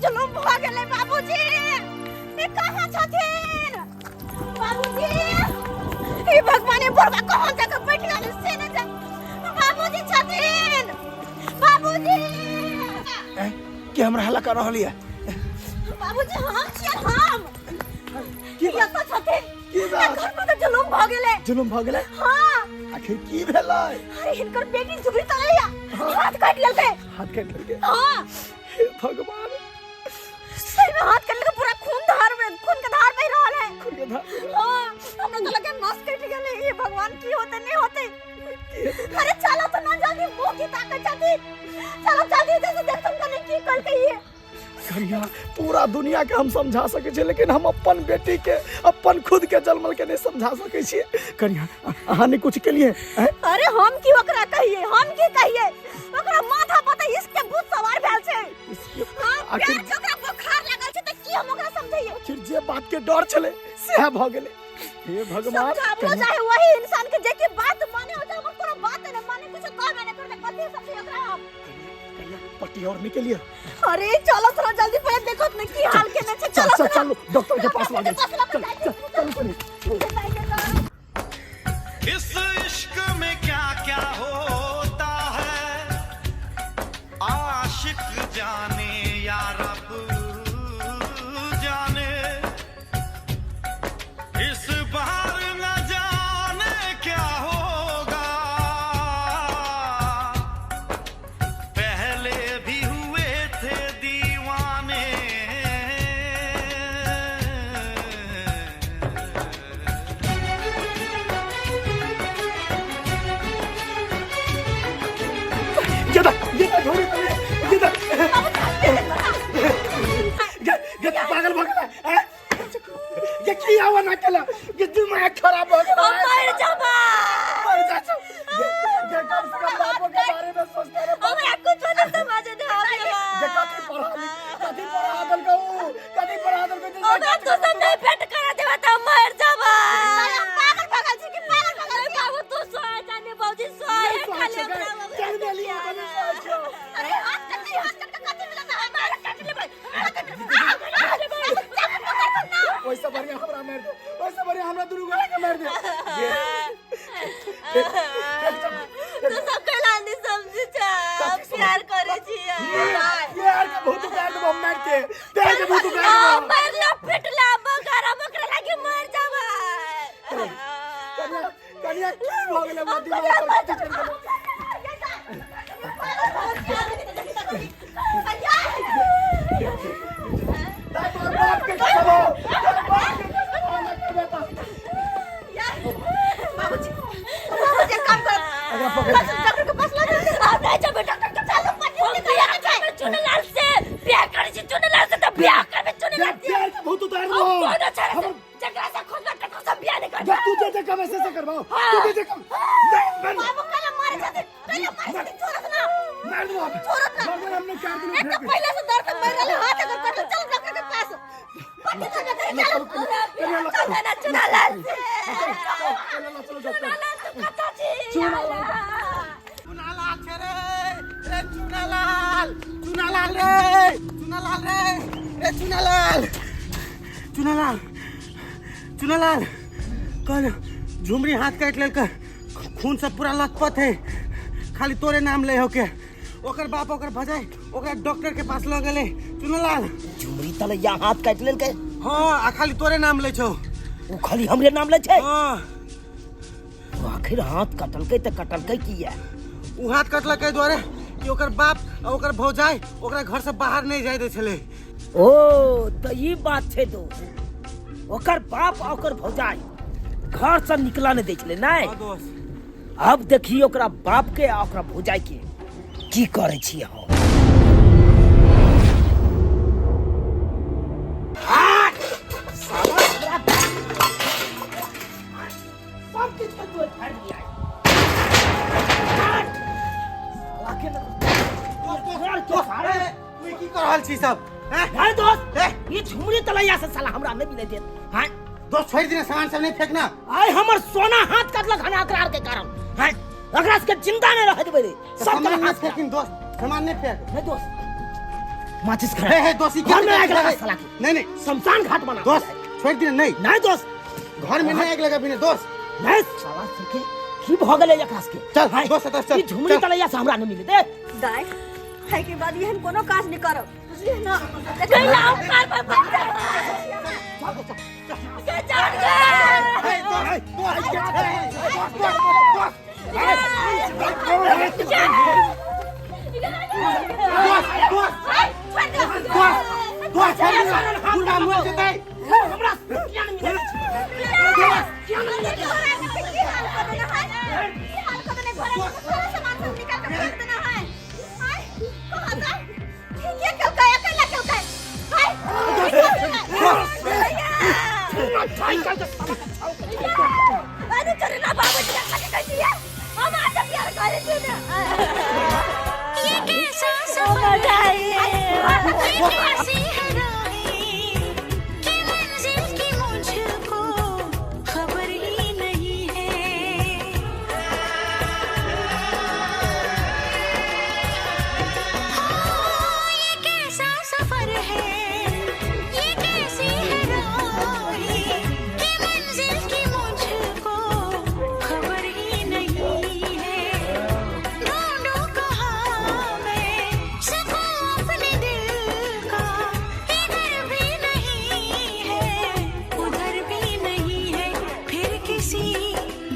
जुलूम भ गेलै बाबूजी। ई कहाँ छथिन बाबूजी? ई भगवाने बुढ़वा कहाँ जाके बैठ गेलै से न जान। बाबूजी छथिन बाबूजी। कि हमरा हल्ला कर रहल है? बाबूजी हम छियै हम। की ये तो छथिन। की बात? घर में तो जुलूम भ गेलै। जुलूम भ गेलै? हां। आखिर की भेलै? अरे हिनकर बेटी झुबरी तलैया हाथ काट लेलकै। हाथ काट लेलकै? हां। हे भगवान, सही में हाथ काट लेलकै। पूरा खून के धार बह रहल है। खून के धार? हां। हमरा तो लगे नस कट गेलै। ये भगवान की होते नहीं होते। अरे चलो तो ना जल्दी मुंह की ताकत जल्दी। चलो जल्दी से देख तुम कने की करके ये। कन्या पूरा दुनिया के हम समझा सके छे, लेकिन हम अपन बेटी के अपन खुद के जन्मल के नहीं समझा सके छिए। कन्या अहाँ ने कुछ के लिए? अरे हम की ओकरा कहिए? हम की कहिए? ओकरा माथा पर त इसके भूत सवार भेल छै। आखिर ओकरा बुखार लागल छै त की हम ओकरा समझाइए? आखिर जे बात के डर छले से भ गेले। हे भगवान, समझाबो चाहे वही इंसान के जे की बात माने हो जाए, हमर पूरा बात नहीं माने, कुछ कह मैंने करते कथि समझे ओकरा हम? पट्टी और निकलिए। अरे चलो थोड़ा जल्दी पहले देखो न की हाल के न छै। चलो चलो डॉक्टर के पास लागे। चल। इस इश्क में क्या क्या होता है आशिक जाने या रब जाने। इस बार न जाने क्या होगा, पहले भी हुए थे दीवाने। ये पागल भगला है। ये की आवा ना केला? ये दिमाग खराब हो गया। मर जाबा। मर जा। ये कम से कम बापों के बारे में सोचते रहे। हमरा कुछ नहीं समझ में आवेला। ये कथी पढ़ा दल को? ओकरा तू सब नहीं भेंट करा देबा त मर जाबा। पागल छी कि पागल बाबू तू सोए जाने बाबूजी सोए खाली ओकरा। चल मेली बनी सोचो। अरे हाथ तक कथि मिला ना हमारा काट लेबै। वैसे बढ़िया हमरा मार दे। वैसे बढ़िया हमरा दुनू गोरा के मार दे। तू सब कहला नहीं समझी जा। प्यार करे छी यार के बहुत प्यार दे हम मार के। तेरे के बहुत प्यार दे। मारला पिटला बगारा बकरा लागे मर जाबा। कन्या की हो गेले? मोर दिमाग पर कथि चल गेले? बाप के कसम। बाबूजी काम कर। डॉक्टर के पास ले जा। अब नहीं जा बेटा, डॉक्टर चालू पट्टी के चुनलाल से ब्याह करे छी। चुनलाल से तो ब्याह करबे। चुनलाल प्यार के बहुत उतार दो। हम जगह से खुद डॉक्टर सब ब्याह नहीं कर। तू जे कम ऐसे करवाओ। तू जे कम बाबू कल मार जाते। छोड़ ना। मार दो। छोड़ ना। हमने 4 दिन एक तो पहले से दर्द मर गए हाथ अगर कर चल डॉक्टर के पास। पट्टी से चल चुनलाल से। चुनालाल छे रे चुनालाल। चुनालाल रे चुनालाल कल झुमरी हाथ काट लेकर खून से पूरा लथपथ है। खाली तोरे नाम ले हो के ओकर बाप ओकर भजाई ओकरा डॉक्टर के पास ले गेले। चुनालाल झुमरी तलैया हाथ काट लेलकै। हां आ खाली तोरे नाम ले छौ। वो खाली हमरे नाम ले छै। हां आखिर हाथ कटलकै त कटलकै किया? उ हाथ कटलकै द्वारे कि ओकर बाप आ ओकर भौजाई ओकरा घर से बाहर नहीं जाय दे छले। ओ तो ये बात छै दोस्त। ओकर बाप आ ओकर भौजाई घर से निकला नहीं दै छले नहीं। हां दोस्त। अब देखिए ओकरा बाप के आ ओकरा भौजाई के की करे छी हम। ये झुमरी तलैया से साला हमरा नहीं मिले दे। हां दोस्त छोड़ देना, सामान सब नहीं फेंकना। आय हमर सोना हाथ काटलक हन अकरार के कारण। हां अकरा के जिंदा नहीं रह देबे रे। सब सामान हाथ फेंकिन दोस्त, सामान नहीं फेंक। नहीं दोस्त माचिस हे घर दोस्त घर में आग लगा साला के। नहीं नहीं शमशान घाट बना दोस्त छोड़ दिए नहीं नहीं दोस्त घर में नहीं आग लगा बिना दोस्त नहीं साला सके की भ गेले एकरास के चल, भाई दोस्त, दोस्त, चल, ई झुमरी चल। तलैया से हमरा न मिले दे दाय है के बाद यहन कोनो काज नहीं करो बुझलिए ना कहीं लाओ कार पर बंद के जान गए ये कैसा सफर है ये कैसी है राहें कि मंजिल की मुझको खबर ही नहीं है ये कैसा सफर है ये कैसी है राहें कि मंजिल की मुझको खबर ही नहीं है ढूंढूं कहाँ मैं सकूं अपने दिल का इधर भी नहीं है उधर भी नहीं है फिर किसी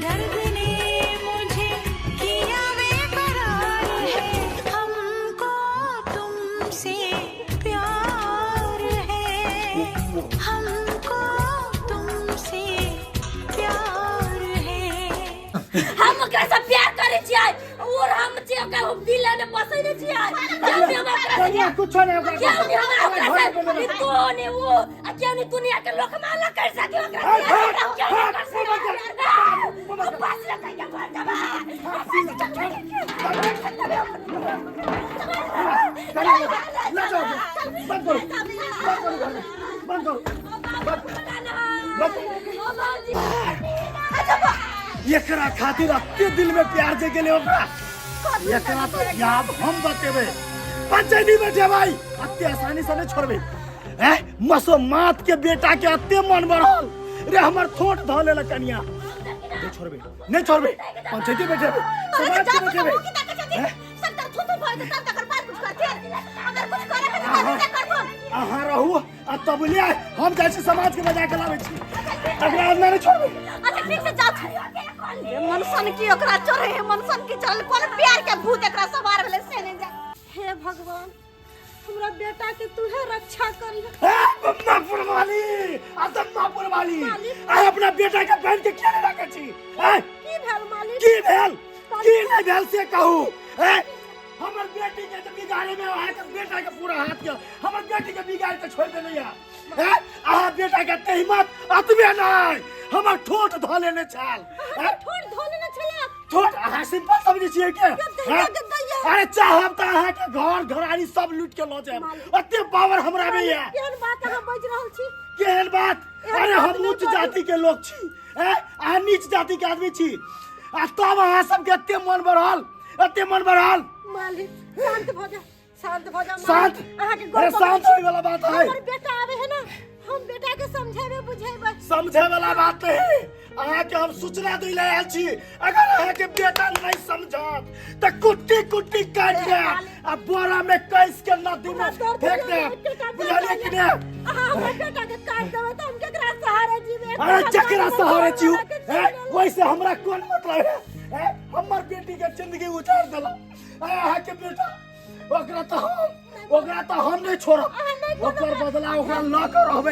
दर्द ने मुझे किया बेकरार है हमको तुमसे प्यार है हमको तुमसे प्यार है हम ओकरा से प्यार करे छियै और हम जे ओकरा हम दिल ने बसैने छियै जब भी हम ओकरा से कुछ नहीं होगा क्या नहीं हमरा ओकरा से तू ने वो आ क्या नहीं दुनिया के लोक माला कर सके ओकरा से क्या नहीं कर सके बस लगा के मर जाबा ले जाओ बंद करो बंद करो एकरा खातिर अत्ते दिल में प्यार जे गेले ओकरा एकरा तो याद हम बतेबे पंचायती में जेबाई अत्ते आसानी से नहीं छोड़बे हैं मसो मात के बेटा के अत्ते मन बढ़ल रे हमर थोट ध लेला कनिया नहीं छोड़बे पंचायती में जेबे समाज के में जेबे अहाँ रहू आ तब ले हम जाइ छी समाज के बजा के लाबै छी अगला आदमी नहीं छोड़बे अच्छा ठीक से जा ये मनसन की ओकरा चढ़े है मनसन की चढ़ल कोन प्यार के भूत एकरा सवार भेले से नहीं जा हे भगवान हमरा बेटा के तू है रक्षा कर मापुर वाली मापुर वाली आ अपना बेटा के बहन के क्या रखै छी की भेल मालिक की नहीं भेल से कहू हमर बेटी के तो बिगाड़े में आ के बेटा के पूरा हाथ के हमर बेटी के बिगाड़ के छोड़ दे नहीं है आ बेटा के तहिमत अतबे नहीं हमर ठोट ध लेने छल ठोड़ धोले न छला ठोट अहाँ सिंपल समझे छियै के अरे चाहब त अहाँ के घर घरानी सब लूट के ल जाब अत्ते पावर हमरा में है केहन बात अहाँ बाज रहल छी केहन बात अरे हम उच्च जाति के लोग छी आ नीच जाति के आदमी छी आ तब अहाँ सब के अत्ते मन बढ़ल मालिक शांत भ जा शांत अहाँ के अरे शांत होय वाला बात है हमर बेटा आवे है ना हम बेटा के समझेबे बुझेबे समझे वाला बात नहीं अहाँ के हम सूचना दै ले आयल छी अगर अहाँ के बेटा नहीं समझत त कुट्टी कुट्टी काट के आ बोरा में कैस के नदी में फेंक दे बुझलिए कि नहीं हमर बेटा के काट देबे त हम केकरा सहारे जीवे अरे चकरा सहारे छी वैसे हमरा कोन मतलब है हमर बेटी के जिंदगी उजाड़ देला अहाँ के बेटा ओकरा तो हम नहीं छोड़ब ओकर बदला ओकरा ल के रहबे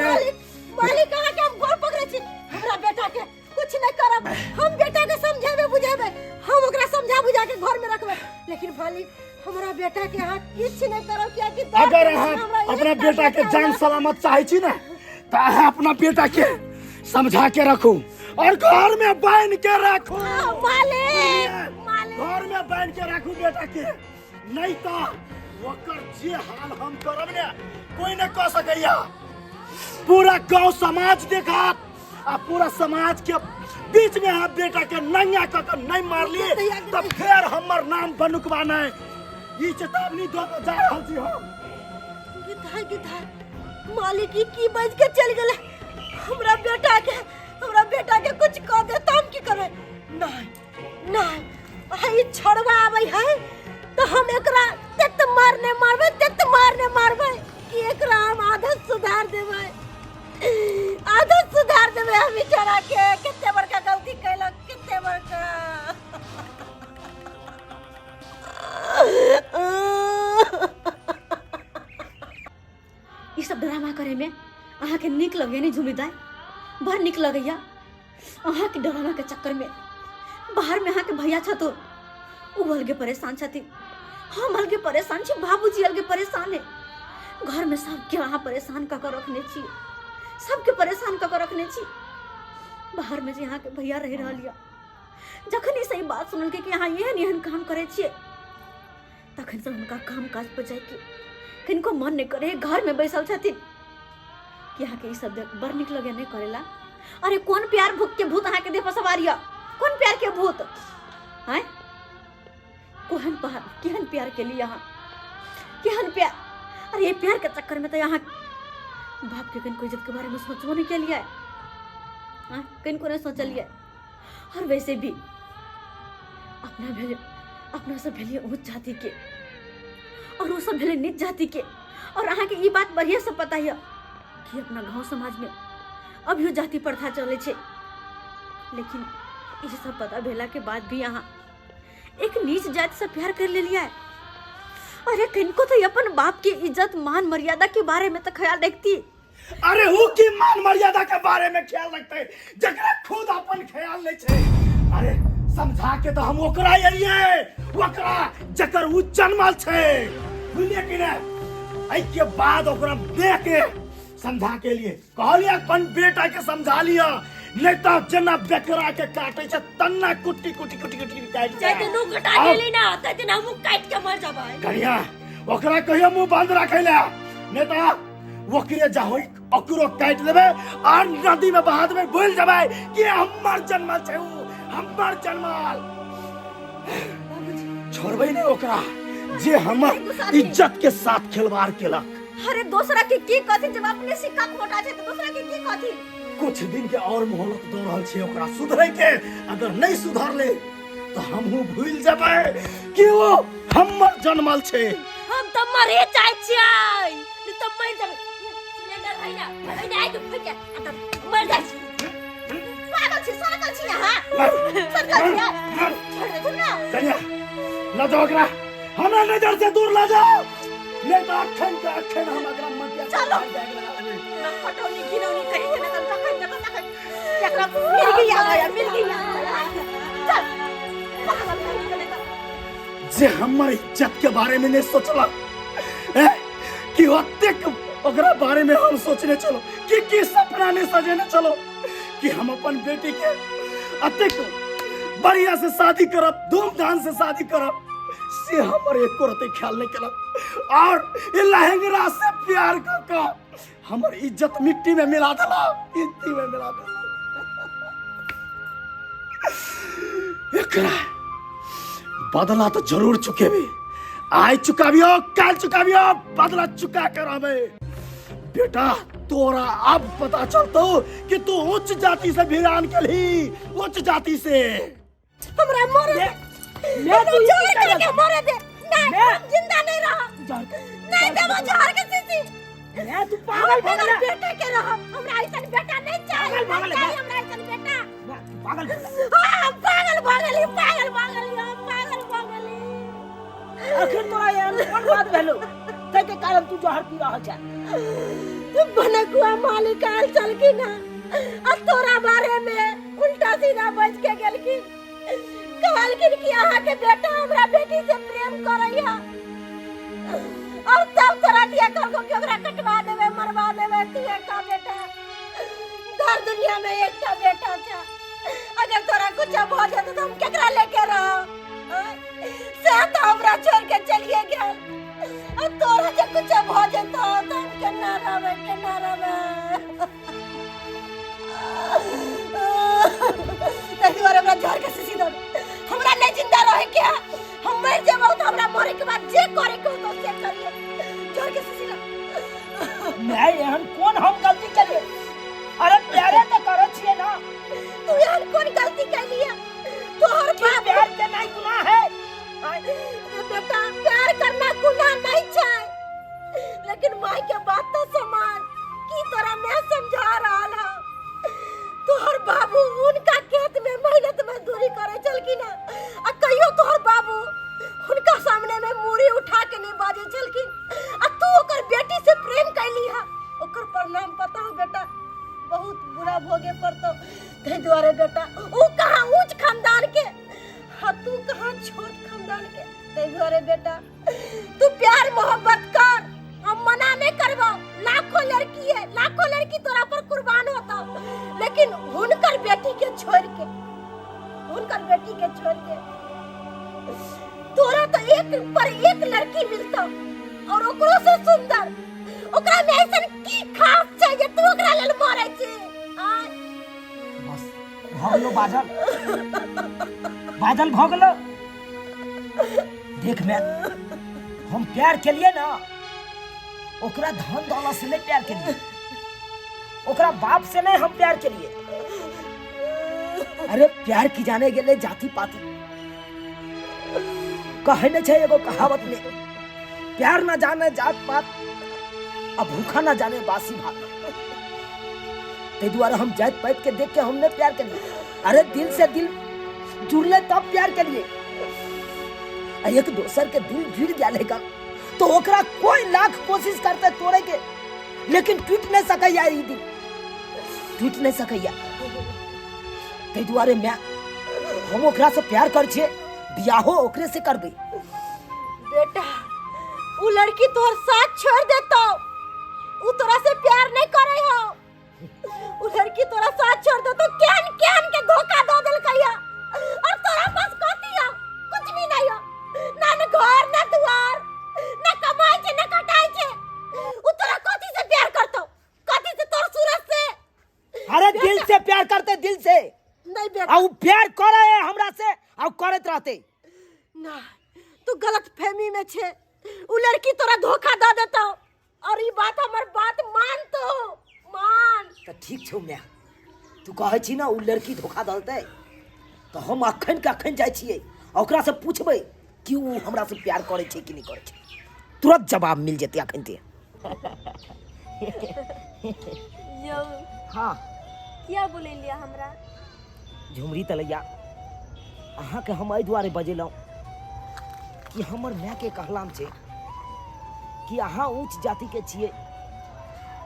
मालिक अहाँ के हम गोर पकड़े छी हमरा बेटा के कुछ नहीं करब हम बेटा के समझेबे बुझेबे हम ओकरा समझा बुझा के घर में रखबे लेकिन मालिक हमरा बेटा के अहाँ किछ नहीं करब किया कि अगर अहाँ अपना बेटा के जान सलामत चाहे छी ना तो अहाँ अपना बेटा के समझा के रखू और घर में बांध के रखू मालिक घर में बांध के रखू बेटा के नहीं तो ओकर जे हाल हम करब ने कोई न कह सकैया पूरा गांव समाज देखत आ पूरा समाज के बीच में आप बेटा के नंगा क के नहीं मारली तो फिर हमर नाम बनुकवा नहीं ई चेतावनी दो के जा रहल छी हम गिधार मालिक की बज के चल गए। हमरा बेटा के कुछ कह दे तो हम की करे। नहीं हई छोड़वा आवे है तो हम एकरा तत मारने मारबे कि एकरा हम आदत सुधार देबे हम बेचारा के। कितने बड़का गलती कैलक, कितने बड़का। ये सब ड्रामा करे में अहाँ के निक लगे नहीं झुमिदाय, बड़ निक लगैया। अहाँ के ड्रामा के चक्कर में बाहर में अहाँ के भैया छथो उ अलगे परेशान छथि, हम अलगे परेशान छी, बाबूजी अलगे परेशान है। घर में सबके अहाँ परेशान क के रखने छी, सबके परेशान क के रखने छी। बाहर में जे अहाँ के भैया रह रहलिया, जखन ई सही बात सुनल के कि अहाँ एहन काम करे छिए, तखन से उनका काम काज पर जाए के किनको मन नहीं करे। घर में बैसल छथिन कि अहाँ के ई सब बड़ निक लगे नहीं करेला। अरे कौन प्यार भूत के भूत अहाँ के देह पर सवारिया, कौन प्यार के भूत हैं? केहन प्यार के लिए यहाँ, केहन प्यार। अरे ये प्यार के चक्कर में तो यहाँ बाप के किनको इज्जत के बारे में सोचबो नहीं के लिए, किनको नहीं सोचलिए। और वैसे भी अपना सब भेलिए ऊंच जाति के और वो सब भेले नीच जाति के। और अहाँ के ये बात बढ़िया से पता है कि अपना गांव समाज में अभी जाति प्रथा चले छे, लेकिन ये सब पता भेला के बाद भी यहाँ एक नीच जाति से प्यार कर ले लिया है। अरे किनको तो अपन बाप की इज्जत मान मर्यादा के बारे में तो ख्याल रखती। अरे हु की मान मर्यादा के बारे में ख्याल रखते जकरा खुद अपन ख्याल नहीं छे। अरे समझा के तो हम ओकरा एलिए, ओकरा जकर उ जन्मल छे, बुझलिए कि नहीं? आई के बाद ओकरा देख के समझा के लिए कहलिए अपन बेटा के समझा लिया, नहीं तो जना बेकरा के काटे छे तन्ना कुटी काट जाए तो नु कटा गेली ना त जना मुंह काट के मर जाबे। करिया ओकरा कहियो मुंह बंद रखेला, नहीं तो ओकरे जाहोई ओकरो काट देबे और नदी में बहा देबे, भूल जाबे कि हमर जन्मल छे, हमर जन्मल। छोड़बे नहीं ओकरा जे हमर इज्जत के साथ खिलवाड़ केलक। अरे दूसरा के की कथि, जब अपने सिक्का खोटा छे तो दूसरा के की कथि? कुछ दिन के और मोहलत दो रहल छे ओकरा सुधरे के। अगर नहीं सुधर ले तो हमहू भूल जाबे कि वो हमर जन्मल छे। हम तो मरे चाहे छियै, नहीं तो मर जाबे। सिलेंडर है ना आई तो फटे तो मर जाय छी। पागल छी हां सरकार छोड़ दे ना। कन्या न जाओ ओकरा हमरा नजर से दूर ला जाओ, नहीं तो अखन के अखन हम अगर मत जा। चलो ना कटौनी गिनौनी करी के ना तखन एकरा मिल गया चल पागल कर। जे हमर इज्जत के बारे में नहीं सोचला कि ओते ओकरा बारे में हम सोचने चलो कि सपना ने सजेने चलो कि हम अपन बेटी के अतेक बढ़िया से शादी करब, धूमधाम से शादी करब, से हमर एको रते ख्याल नहीं केलक। और ये लहंगरा से प्यार करके हमर इज्जत मिट्टी में मिला देला, मिट्टी में मिला देला। एकरा बदला तो जरूर चुकेबे, आज चुकाबियो, कल चुकाबियो, बदला चुका कर आवे। बेटा तोरा अब पता चलतो कि तू उच्च जाति से भिरान केलही, उच्च जाति से। हमरा मरे दे, मैं तू जोर के मरे दे। नहीं जिंदा नहीं रहा, नहीं देबो जोर के सीसी। मैं तू पागल पागल बेटा के रहा, हमरा ऐसा बेटा नहीं चाहिए। हमरा ऐसा बेटा पागल हां पागल आखिर तोरा यार कोन बात भेलो ते के कारण तू जहर पी रहल छ? तू बनकुआ मालिक आल चल की ना आ तोरा बारे में उल्टा सीधा बज के गेल की कहल कि अहाँ के बेटा हमरा बेटी से प्रेम करैया और तब तोरा दिया करको कि ओकरा कटवा देबे, मरवा देबे। तू का बेटा घर दुनिया में एकटा बेटा छ, अगर तोरा कुछ हो जाए तो हम केकरा लेके रहो? से तो हमरा छोड़ के चलिए गेल, और तोरा जे कुछ हो जाए तो हम केना रहबे, केना रहबे? तक बार हमरा छोड़ के सीसी दो, हमरा नहीं जिंदा रहे क्या? हम मर जेबो तो हमरा मरे के बाद जे करे को तो से करिए। छोड़ के सीसी मैं एहन कौन हम गलती करिए? अरे प्यारे तो करो छिए ना। तू यार कौन गलती कर लिया? तोहर कि बाप प्यार के नहीं गुनाह है। बेटा प्यार करना गुनाह नहीं छै, लेकिन माई के बात तो समाज की तरह मैं समझा रहा है। तोहर बाबू उनका खेत में मेहनत मजदूरी करे चलकिन आ कहियो तोहर बाबू उनका सामने में मूरी उठा के नहीं बाजे चलकिन आ तू ओकर बेटी से प्रेम कैली है। ओकर परिणाम पता है बेटा, बहुत बुरा भोगे पड़तो। ते द्वारे बेटा वो कहाँ ऊंच खानदान के हाँ तू कहाँ छोट खानदान के। ते द्वारे बेटा तू प्यार मोहब्बत कर, हम मना नहीं करबो। लाखों लड़की है, लाखों लड़की तोरा पर कुर्बान होता, लेकिन हुनकर बेटी के छोड़ के, हुनकर बेटी के छोड़ के तोरा तो एक पर एक लड़की मिलता और ओकरो से सुंदर। ओकरा में ऐसन की खास छै जे तू ओकरा लेल मरै छै? बस भगलो बादल, बादल भगलो। देख मैं हम प्यार के लिए ना ओकरा धन दौलत से नहीं प्यार के लिए, ओकरा बाप से नहीं हम प्यार के लिए। अरे प्यार की जाने के लिए जाति पाति कहे न छै एगो कहावत में, प्यार न जाने जात पात अब भूखा न जाने बासी भात। ते द्वारा हम जात पात के देख के हमने प्यार के लिए। अरे दिल से दिल जुड़ले तब प्यार के लिए। एक दोसर के दिल जुड़ गया लेगा तो ओकरा कोई लाख कोशिश करते तोड़े के, लेकिन टूट नहीं सकैया, ई दिल टूट नहीं सकैया। ते द्वारे मैं हम ओकरा से प्यार कर छे, बियाहो ओकरे से करबे। बेटा वो लड़की तोहर साथ छोड़ देतो, वो तोरा से प्यार नहीं करे हो। वो लड़की तोरा साथ छोड़ दे तो केन केन के धोखा दो दिल कहिया, और तोरा पास कथी हो? कुछ भी नहीं हो, ना न घर ना दुआर ना कमाई छे ना कटाई छे। वो तोरा कथी से प्यार करतो? कथी से तोर सूरत से? अरे दिल से प्यार करते, दिल से नहीं बेटा, और प्यार करे है हमरा से और करत रहते। ना तू गलत फहमी में छे। वो लड़की तोरा धोखा दे देतो, और ये बात हमर बात मान तो मान। तो ठीक छौ मैं, तू कहे छी ना उ लड़की धोखा दलते, तो हम अखन के अखन जाय छियै ओकरा से पूछबै कि उ हमरा से प्यार करे छै कि नहीं करे छै। तुरंत जवाब मिल जेतै अखन ते। यो हाँ क्या बोले लिया हमरा? झुमरी तलैया अहाँ के हम एहि दुआरे बजेलहुँ कि हमर माय के कहलाम छै कि अहाँ ऊंच जाति के छियै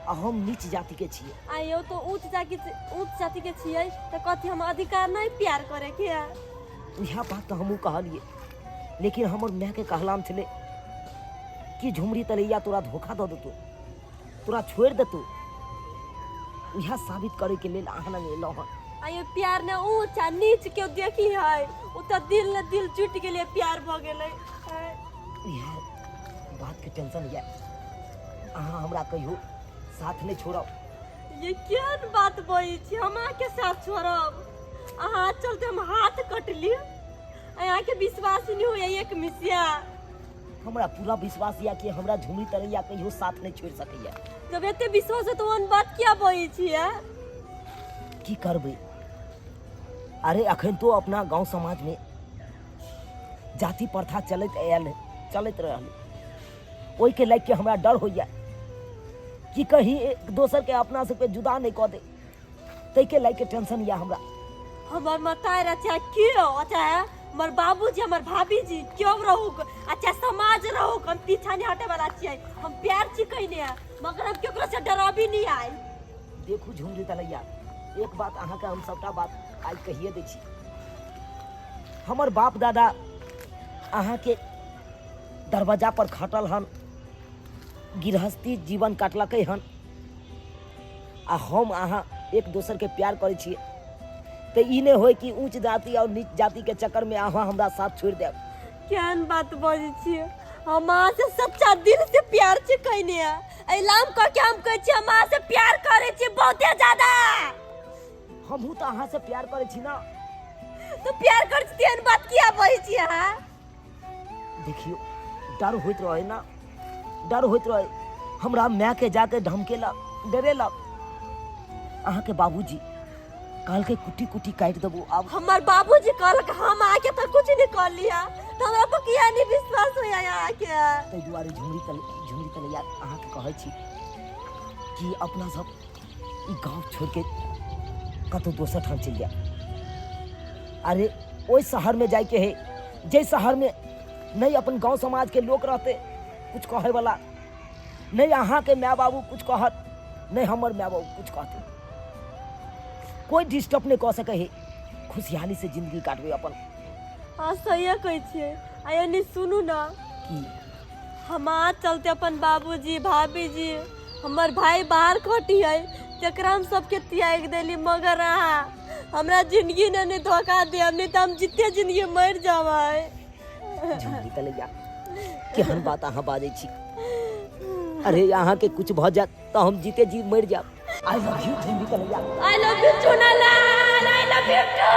आ हम नीच जाति के छियै। आयो तो ऊंच जाति के छियै तो कथी हम अधिकार नहीं प्यार करे के? यह बात तो हमहू कहलिए, लेकिन हमर माय के कहलाम छले कि झुमरी तलैया तोरा धोखा दे देतौ, तोरा छोड़ देतौ। यह साबित करे के लेल अहाँ लग एलहुँ हन। आयो प्यार ने ऊंच आ नीच के देखी है, उ तो दिल ने दिल जुट गेले, प्यार भ गेले। यह बात के टेंशन ये, अहाँ हमरा कहियो साथ नहीं छोड़ब। ये क्या बात बोई छी? हम के साथ छोड़ब? अहाँ चलते हम हाथ कट लिए, अहाँ के विश्वास नहीं होय एक मिसिया। हमरा पूरा विश्वास या कि हमरा झुमरी तलैया कहियो साथ नहीं छोड़ सकैया। जब एते विश्वास है तो उन बात क्या बोई छी? की करबै? अरे अखन तो अपना गांव समाज में जाति प्रथा चलत रहल, ओहि के लाग के हमरा डर होइया कि कहीं एक दोसर के अपना से पे जुदा नहीं कऽ दे, तै के लाग के टेंशन या हमरा। हमर मतार अच्छा क्यों अच्छा है, हमर बाबूजी हमर भाभीजी क्यों रहू अच्छा समाज रहू, हम पीछा नहीं हटे वाला छियै। हम प्यार छी कहने है, मगर हम केकरो से डराबी नहीं आइ। देखू झुमरी तलैया, एक बात अहाँ के हम सबटा बात आज कहिए दै छी। हमर बाप दादा अहाँ के दरवाजा पर खटल हन, गृहस्थी जीवन काटलकै हन, आ हम अहाँ एक दोसर के प्यार करे छियै, तो ई नहीं होय कि ऊंच जाति और नीच जाति के चक्कर में अहाँ हमरा साथ छोड़ देब। केहन बात बोलै छियै? हम अहाँ से सच्चा दिल से प्यार छी कहने है, ऐलान क के हम कहै छी हम अहाँ से प्यार करे छी बहुते ज्यादा। हमहू तो अहाँ से प्यार करे छी ना। तो प्यार कर छी तेहन बात किया बोलै छी अहाँ? देखियो डर होइत रहे ना, डर होइत रहे। हमरा माँ के जाके धमकेलक डरेलक। अहाँ के बाबूजी काल के कुटी कुटी काट देबो। अब हमार बाबूजी कहलक हम आके तो कुछ नहीं कर लिया, तो हमरा पर किया नहीं विश्वास होया आके। ताहि दुआरे झुमरी तलैया अहाँ के कहै छी कि अपना सब ई गांव छोड़ के कतौ दोसर ठाम चल जाए। अरे ओइ शहर में जाए के है जे शहर में नहीं अपन गांव समाज के लोग रहते कुछ कहे वाला, नहीं अहाँ के माँ बाबू कुछ कहत, नहीं हमर माँ बाबू कुछ कहते, कोई डिस्टर्ब नहीं कह सके है। खुशहाली से जिंदगी काटबे अपन। हाँ सही कहै छियै। आया नहीं सुनू ना की हमार चलते अपन बाबूजी भाभी जी हमर भाई बाहर कटी है, जकरा हम सबके त्याग देली, मगर अहाँ हमरा जिंदगी ने धोखा दे, नहीं तो हम जितने जिंदगी मर जावे। झुमरी तलैया केहन बात अहाँ बाजै छी। अरे यहाँ के कुछ भ जात तो हम जीते जी मर जाब। I love you Jhumri Talaiya. I love you Chunalal, I love you too.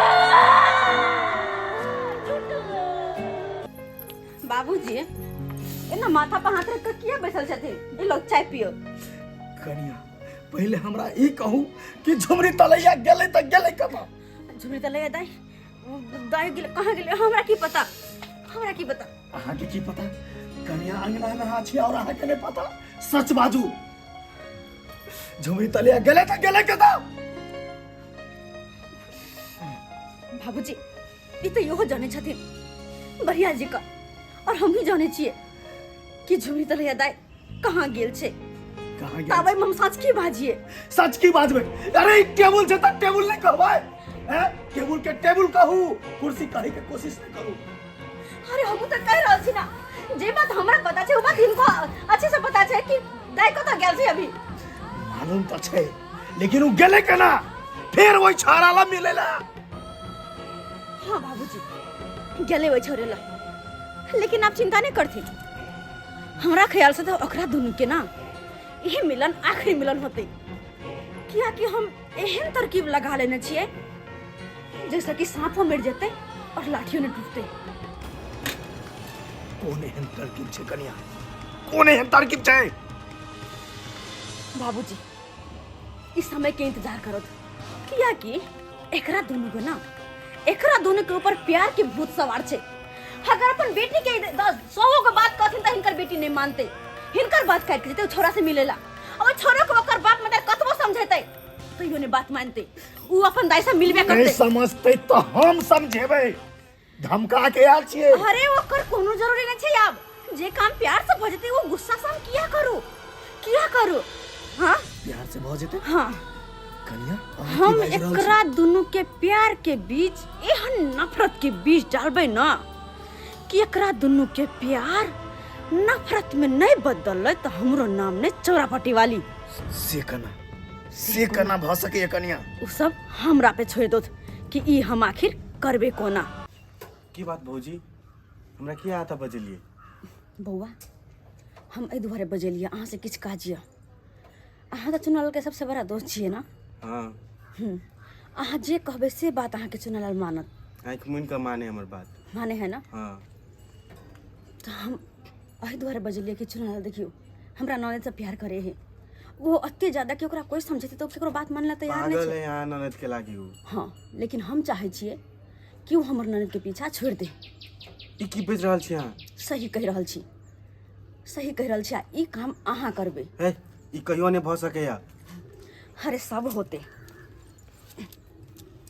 बाबूजी एना माथा पर हाथ रख के किया बैठल छथिन? ई लोग चाय पियो। कनिया पहले हमरा ई कहू कि झुमरी तलैया गेलै त गेलै कतऽ? झुमरी तलैया दाई दाई गेले कहाँ गेले हमरा की पता, हमरा की पता। अहाँ के की पता? कनिया अंगना में हाथ छी और अहाँ के नहीं पता? सच बाजू, झुमरी तलैया गेलै त गेलै कतऽ? बाबूजी ई तो इहो जाने छथिन बढ़िया जी का, और हम ही जाने छिए कि झुमरी तलैया दाई कहाँ गेल छे। कहाँ गेल? ताबे हम सच की बाजिए। सच की बाजबै? अरे टेबुल छै त टेबुल नहीं कहबै, हैं? टेबुल के टेबुल कहू, कुर्सी कहे के कोशिश नहीं करू। अरे हम तो कह रहल छी ना, जे बात हमरा पता छै ओ बात इनको अच्छे से पता छै कि दाई कतऽ गेल छै अभी। मालूम तो छै, लेकिन उ गेलै केना? फिर वही छाड़ा ला मिलेला। हाँ बाबूजी गेले वही छोरे ला, लेकिन आप चिंता नहीं करती। हमरा ख्याल से तो ओकरा दुनू के ना यही मिलन आखिरी मिलन होते, किया कि हम एहन तरकीब लगा लेने छिए जैसा कि सांपों मर जेते और लाठियों ने टूटते। कोन एहन तरकीब छै कनिया? कोन एहन तरकीब छै? बाबूजी इस समय के इंतजार करो, किया कि एकरा दोनों के ना एकरा दोनों के ऊपर प्यार के भूत सवार छे। अगर अपन बेटी के 100 को बात कहथिन त हिनकर बेटी नहीं मानते, हिनकर बात काट के जेते छोरा से मिलेला, और छोरा को ओकर बाप मदर कतबो समझेते तो यो ने बात मानते, उ अपन दाई से मिलबे करते। नहीं समझते तो हम समझेबै, धमका के आल छिए। अरे ओकर कोनो जरूरी नहीं छे अब, जे काम प्यार से भ जेते वो गुस्सा से हम किया करू। हां प्यार से भ जेते। हां कनिया हम एकरा दोनों के प्यार के बीच एहन नफरत के बीच डालबे ना कि एकरा दोनों के प्यार नफरत में नहीं बदल तो हमरो नाम ने चौरापट्टी वाली से कना भ सके कनिया। उ सब हमरा पे छोड़ दो कि ई हम आखिर करबे कोना। की बात भौजी, हमरा की आता बजलिए? बौआ हम ए दुआरे बजलिए अहाँ से किछ काजिया। अहाँ तो चुनालाल के सबसे बड़ा दोस्त छिए ना। हाँ अहाँ जे कहबे से बात अहाँ के चुनालाल मानत। आँख मुन का माने हमर बात। माने है ना? हाँ तो हम एहि दुआरे बजलिए कि चुनालाल देखियो हमरा ननद से प्यार करे है, वो अत्ते ज्यादा कि ओकरा कोई समझे तो केकरो बात मानला तैयार नहीं पागल छे। है यहाँ ननद के लागी हूँ। हाँ लेकिन हम चाहे छिए कि वो हमर ननद के पीछा छोड़ दे। ई की बेच रहल छी अहाँ? सही कह रहल छी, सही कह रहल छी। आ ई काम अहाँ करबे। हे ई कहियो नहीं भ सकेया। अरे सब होते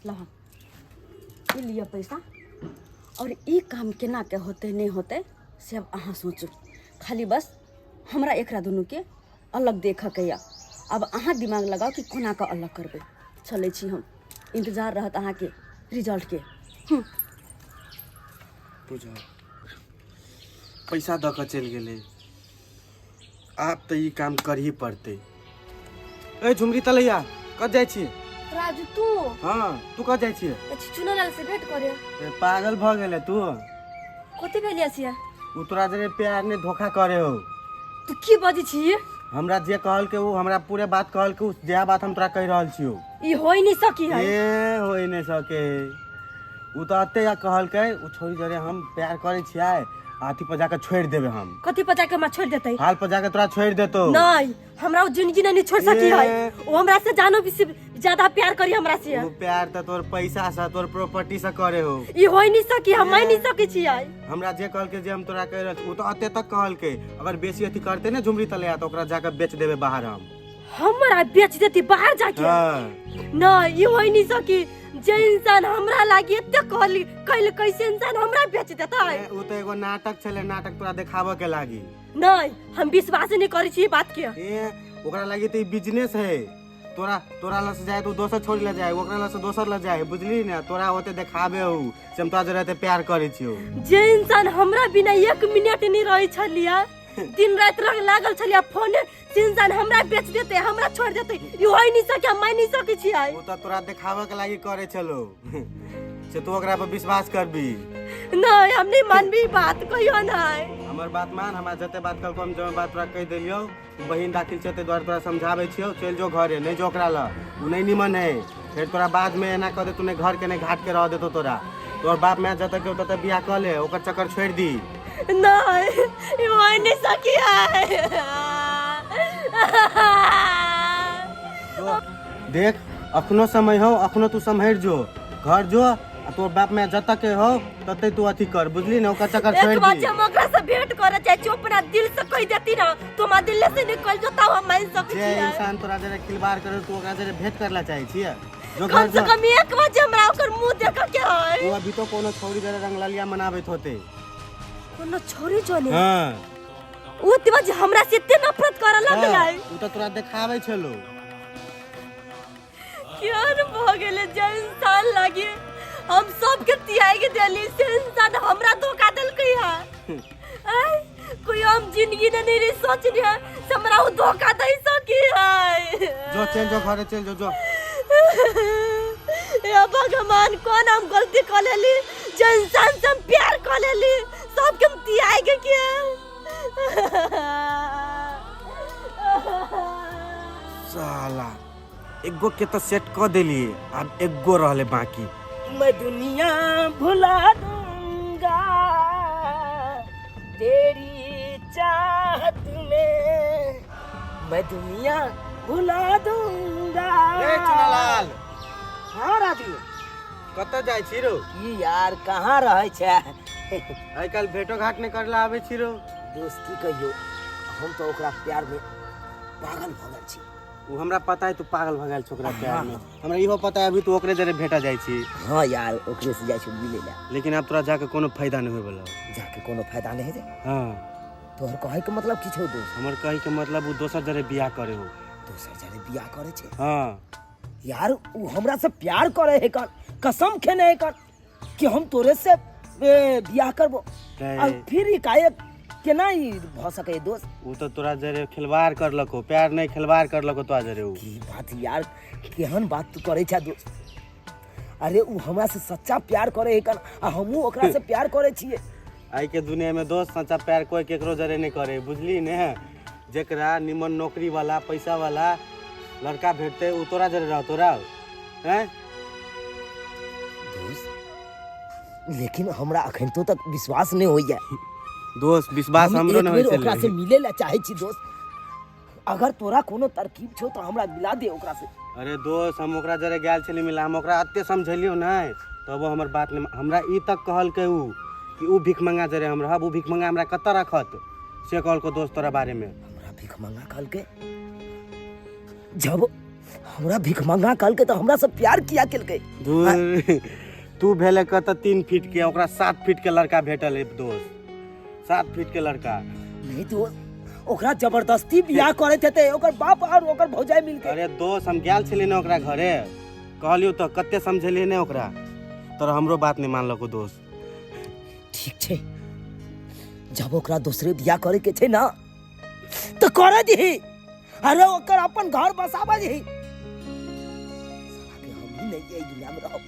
लहा ई लिया पैसा, और ई काम केना के होते नहीं होते से अब अहाँ सोचू। खाली बस हमरा एकरा दोनों के अलग देख के या अब अहाँ दिमाग लगाओ कि कोना का अलग करबे। चले छी हम, इंतजार रहत अहाँ के रिजल्ट के। बुझो पैसा द के चल गेले, आप तो ई काम कर ही पड़ते। ए झुमरी तलैया कत जाय छी? राजू तू हाँ तू कत जाय छी? चुनालाल से भेंट करे। ए पागल भ गेले तू? कथि भेलिया छिया? उ तोरा जरे प्यार ने धोखा करे हो। तू की बजी छी? हमरा जे कहल के उ हमरा पूरे बात कहल के, जे बात हम तोरा कह रहल छियो ई होई नहीं सकी है। ए होई नहीं सके। उ तो अते या कहल के उ छोरी जरे हम प्यार करे छियै हाथी पर जाकर छोड़ देबे हम। कथी पता के हमरा छोड़ देतै? हाल पर जाकर तोरा छोड़ देतो। नहीं, हमरा वो जिंदगी नहीं छोड़ सकी है। वो हमरा से जानो भी ज्यादा प्यार करी हमरा से। वो प्यार त तोर पैसा से तोर प्रॉपर्टी से करे हो। ई होई नहीं सकी, हम नहीं सकी छियै। हमरा जे कहल के जे हम तोरा कह रहल, वो तो अते तक कहल के अगर बेसी अथी करते ना झुमरी तले तो ओकरा जाकर बेच देबे बाहर हम। हमरा बेच देती बाहर जाके? हां नहीं, ई होई नहीं सकी। जे इंसान हमरा लागी एते कहली कइल कैसे इंसान हमरा बेच देता है? वो तो एगो नाटक छले, नाटक तोरा देखावे के लागी। नहीं, हम विश्वास नहीं करी छी बात के। ए ओकरा लागी तो बिजनेस है। तोरा लस जाए तो दोसर छोड़ ले जाए, ओकरा लस दोसर ल जाए, बुझली ना? तोरा होते देखाबे हो से हम तोरा जरे प्यार करे छियो। जे इंसान हमरा बिना 1 मिनट नहीं रही छलिया, दिन रात लागल छलिया फोन से इंसान हमरा बेच देते, हमरा छोड़ देते। ई होई नहीं सके, हम नहीं सके छियै। वो तो तोरा देखावे के लागी करे चलो से तू ओकरा पर विश्वास करबी। नहीं, हम नहीं मानबी बात कहियो नहीं। हमर बात मान, हमरा जते बात कल हम जो बात तोरा कह देलियो। बहिन दाखिल छते द्वार तोरा समझावे छियो, चल जो घरे, नहीं जो ओकरा ल उ नहीं निमन है। फिर तोरा बाद में एना कह दे तूने घर के नहीं घाट के रह देतो तोरा। तोर बाप मैं जते के तते बियाह कर ले, ओकर चक्कर छोड़ दी। नहीं, ई होई नहीं सकी है। देख अखनो समय हो, अखनो तू संभर जो, घर जो। आ तोर बाप मैं जत के हो तते तू अथी कर, बुझली ना? ओकर चक्कर छोड़ एक बार दी। जब ओकरा से भेंट करे चाहे चुप ना दिल से कह देती ना, तुम दिल से निकल जो तब हम मान सके जे छियै। इंसान तोरा जरे खिलवाड़ करे तू ओकरा जरे भेंट करला चाहे छियै? जो कम घर से जो कम एक बार जे हमरा ओकर मुंह देख के है। वो अभी तो कोनो छौरी जरे रंगलालिया मनाबैत होते। कोनो छोरी जोने हां ओ तिवा जे हमरा से इतने नफरत करे लगल है। उ तो तोरा देखाबै छलो। क्यार भ गेले जे इंसान लागे हम सब के तियाई के देली से इंसान हमरा धोखा देलकै है। आई कोई हम जिंदगी ने नहीं सोचनी है से हमरा वो धोखा दे सकी है। जो चल जो घरे चल जो। या भगवान कौन हम गलती कर लेली जे इंसान से हम प्यार कर लेली सब के तियाई के किया। साला एगो के तो सेट कर देली, अब एगो रहले बाकी। मैं दुनिया भुला दूंगा तेरी चाहत में, मैं दुनिया भुला दूंगा। ए चुनालाल, हाँ राजू, कत जाय छी रो? की यार कहाँ रहे छे? आइ काल भेटो घाट ने करला आवे छी रो। दोस्ती कहियो, हम तो ओकरा प्यार में पागल भ गेल छी। उ हमरा पता है तू पागल भ गेल छोकरा प्यार में। हमरा इहो पता है अभी तू ओकरे जरे भेटा जाय छी। हाँ यार, ओकरे से जाय छी मिले ला। लेकिन अब तोरा जाके कोनो फायदा नहीं होय वाला। जाके कोनो फायदा नहीं है। हां तोहर कहे के मतलब की छौ दोस्त? हमर कहे के मतलब उ दोसर जरे बियाह करे हो। दोसर जरे बियाह करे छे? हां यार उ हमरा से प्यार करे है कर, कसम खेने है कर कि हम तोरे से बियाह करबो। और फिर एकाएक केना ई भ सके दोस्त? उ तो तोरा जरे खिलवाड़ करलको, प्यार नहीं खिलवाड़ करलको तोरा जरे। उ की बात यार, केहन बात तू करे छा दोस्त? अरे उ हमरा से सच्चा प्यार करे है कर, आ हमहू ओकरा से प्यार करे छिए। आई के दुनिया में दोस्त सच्चा प्यार कोई केकरो जरे नहीं करे, बुझली ने? जेकरा निमन नौकरी वाला पैसा वाला लड़का भेटते उ तोरा जरे रह तोरा हैं? दोस्त लेकिन हमरा अखन तो तक विश्वास नहीं होइया। दोस्त विश्वास हमरो न होय हम ओकरा से छले। मिले ला चाहे छी दोस्त। अगर तोरा कोनो तरकीब छौ तो हमरा मिला दे ओकरा से। अरे दोस्त हम ओकरा जरे गेल छली मिला, हम ओकरा अत्ते समझलियो नहीं तब वो हमर बात ने हमरा ई तक कहल के उ कि उ भीख मंगा जरे हम रहब, उ भीख मंगा हमरा कत रखत से कहल को दोस्त तोरा बारे में। हमरा भीख मंगा कहल के? जब हमरा भीख मंगा कहल के तो हमरा से प्यार किया केल के? दूर तू भेले कत 3 फीट के, ओकरा 7 फीट के लड़का भेटल है दोस्त, 7 फीट के लड़का। नहीं दोस्त, ओकरा जबरदस्ती बियाह करे थे ओकर बाप और ओकर भौजाई मिलके। अरे दोस्त हम गेल छली ना ओकरा घरे, कहलियो तो कत्ते समझलिए ने ओकरा, तर हमरो बात नहीं मानलको दोस्त। ठीक छे, जब ओकरा दूसरे बियाह करे के छे ना तो करे दी। अरे ओकर अपन घर बसावा दी। हम ही नहीं यही दुनिया में रहो,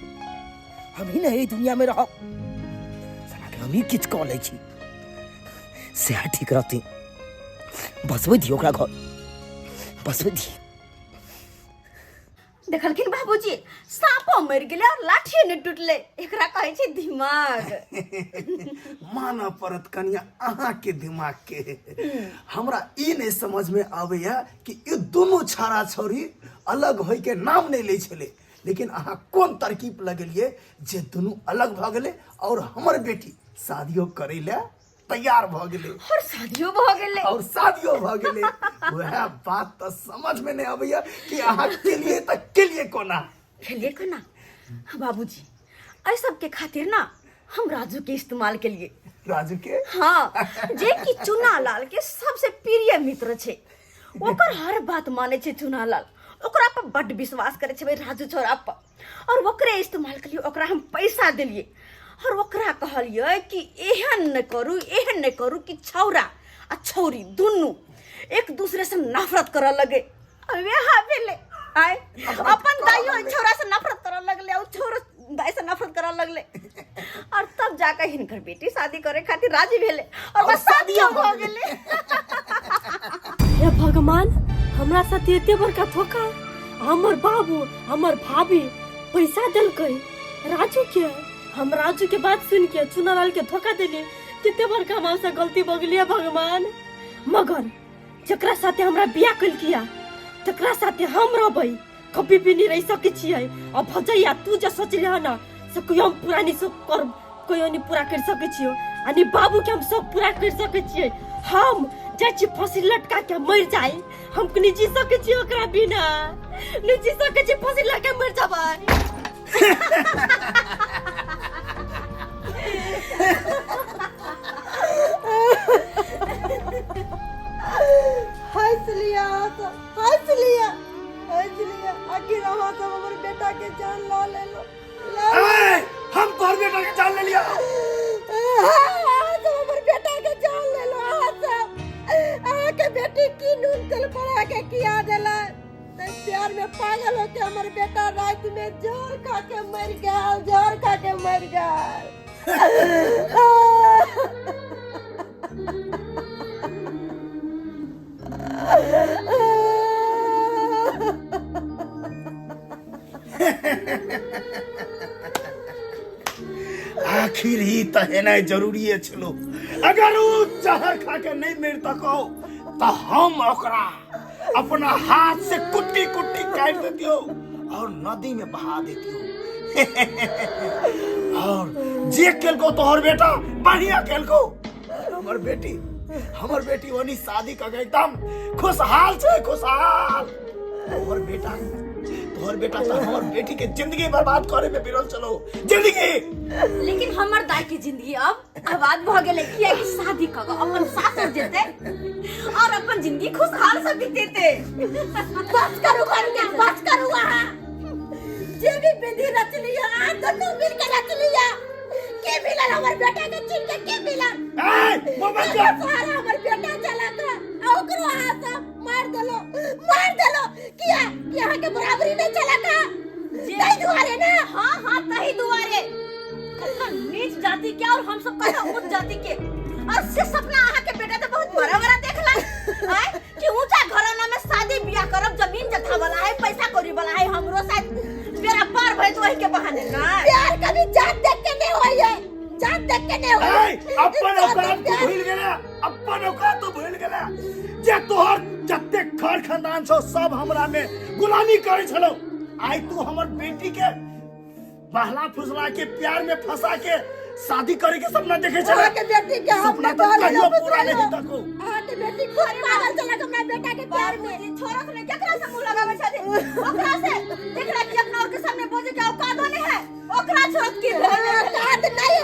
हम ही नहीं दुनिया में रहो। साला के हम ही किछ कह ले छी से ठीक रहती। बसवे दी ओकरा घर, बसवे दी। देखलखिन बाबू बाबूजी सांपो मर गेले और लाठी ने टूटले, एकरा कहै छै दिमाग। माना परत कनिया अहाँ के दिमाग के। हमरा ई नहीं समझ में आवेया कि ये दोनों छाड़ा छोरी अलग होय के नाम नहीं ले छले, लेकिन अहाँ कौन तरकीब लगेलिए जे दोनों अलग भ गेले और हमर बेटी शादियो करे ले तैयार भ गेले और शादियो भ गेले और शादियो भ गेले। वह बात तो समझ में नहीं आवेया कि अहाँ के लिए त के लिए कोना खेलिए को ना बाबूजी। ऐ सब के खातिर ना हम राजू के इस्तेमाल के लिए। राजू के? हाँ, जे कि चुनालाल के सबसे प्रिय मित्र छे, ओकर हर बात माने छे चुनालाल, ओकरा पर बड़ विश्वास करे छे भाई राजू छोरा पर, और ओकरे इस्तेमाल के लिए ओकरा हम पैसा देलिए और ओकरा कहलिए कि एहन न करू कि छौरा आ छौरी दुनू एक दूसरे से नफरत करे लगे। अबे हाँ भेले आय अपन दाइयो छौरा से नफरत करे लगले और छौरा दाई से नफरत करे लगले, और तब जाकर हिनकर बेटी शादी करे खातिर राजी भेले और बस शादियो हो गेले। हे भगवान, हमरा साथ एते बड़का धोखा। हमर बाबू हमर भाभी पैसा दिलकै राजू के, हम राजू के बात सुन के चुनालाल के धोखा देली। कितने बड़का हमसे गलती भ गेलै भगवान। मगर जकरा साथे हमरा बियाह कल किया तकरा साथे हम रहबै, कभी भी नहीं रह सके छियै। अब भजैया तू जे सोचले ह ना से कोई हम पूरा नहीं सब कर, कोई नहीं पूरा कर सके छियो, अनि बाबू के हम सब पूरा कर सके छियै। हम जाची फांसी लटका के मर जाए, हम नहीं जी सके छियै ओकरा बिना, नहीं जी सके छियै, फांसी लटका के मर जाबै। हंस लिया आखिर हम तो हमर बेटा के जान ला ले लो। हम तोहर बेटा के जान ले लिया। तो हमर बेटा के जान ले लो। आ के बेटी की नून तेल पड़ा के किया देला, ते प्यार में पागल हो के हमर बेटा रात में जोर खा के मर गया। आखिर ही तो हेना जरूरी है छलो। अगर वो जहर खा के नहीं मर तको तो हम ओकरा अपना हाथ से कुट्टी कुट्टी काट देतियो और नदी में बहा देतियो। और जे केलको तोहर बेटा बढ़िया केलको। हमर बेटी वनी शादी का एकदम खुशहाल छे, खुशहाल। तोहर बेटा तो हमर बेटी के जिंदगी बर्बाद करे में बिरल चलो जिंदगी। लेकिन हमर दाई के जिंदगी अब आबाद भ गेले, किया कि शादी क के अपन सासुर जेते और अपन जिंदगी खुशहाल से बीतेते। बस करू वहां जे भी विधि रच लिया, आ दोनों मिल के रच लिया। के मिलन हमर बेटा के चिन के मिलन? सारा हमर बेटा चला था ओकरो हाथ मार देलो किया यहाँ के बराबरी नहीं चला था तही दुआरे ना। हाँ तही दुआरे नीच जाति के और हम सब कहता उच्च जाति के, और से सपना आहा के बेटा तो बहुत बड़ा देखला है कि ऊंचा घराना में शादी बियाह करब, जमीन जथा वाला है, पैसा कौड़ी वाला है, हमरो साथ मेरा पार भई तो वही के बहाने ना। प्यार कभी जात देख के नहीं होई है, जात देख के नहीं होई। अपन औकात तो भूल गेला जे तोहर जत्ते घर खानदान छौ सब हमरा में गुलामी करे छलो। आई तू हमर बेटी के बहला फुसला के प्यार में फंसा के शादी करे के सपना देखे छला। के बेटी के सपना तो कहियो पूरा नहीं तको। के बेटी को पागल चला के अपना बेटा के प्यार में छोरा से केकरा से मुंह लगावे छथि? ओकरा से देखरा कि अपना और के सामने बोझे के औकात नहीं है, ओकरा छोड़ के औकात नहीं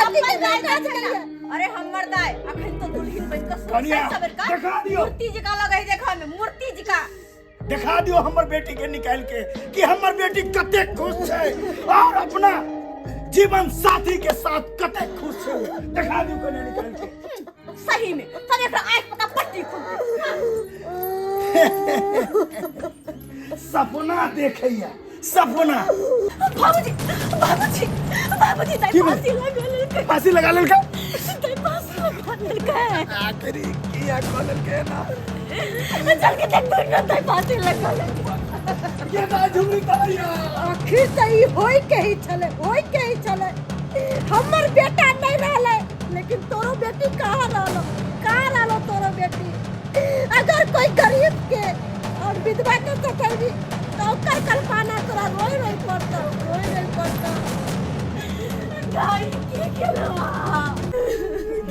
है। अरे हमर दाई अखन तो दुल्हन बन के कनिया सबर का दिखा दियो, मूर्ति जी का लगे देखा में, मूर्ति जी का दिखा दियो हमर बेटी के निकाल के कि हमर बेटी कते खुश है और अपना जीवन साथी के साथ कते खुश है। दिखा दियो कनिया निकाल के। सही में सब एकरा आंख पता पट्टी खुद सपना देखैया, सपना। बाबूजी फांसी लगा लेलका। आखिरी किया खोल के ना चल के देख तो फांसी लगा ले। ये ना झुमरी तलैया आखिर तो ई होई के ही चले हमर बेटा नहीं रहले लेकिन तोरो बेटी कहाँ रहलो तोरो बेटी अगर कोई गरीब के और विधवा के सतैबी तो ओकर कल्पना तोरा रोई पड़ता भाई के केलवा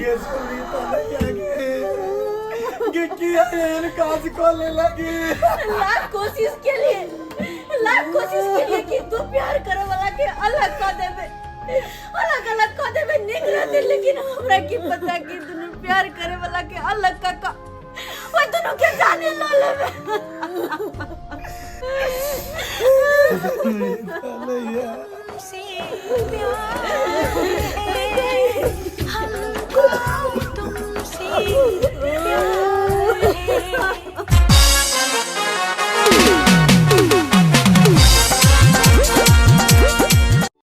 ये झुमरी तलैया के किया एन काज को ले लगी लाख कोशिश के लिए कि तू प्यार करे वाला के अलग कर देबे निकल दे लेकिन हमरा की पता कि दोनों प्यार करे वाला के अलग का वो दोनों के जाने ला लेबे से प्यार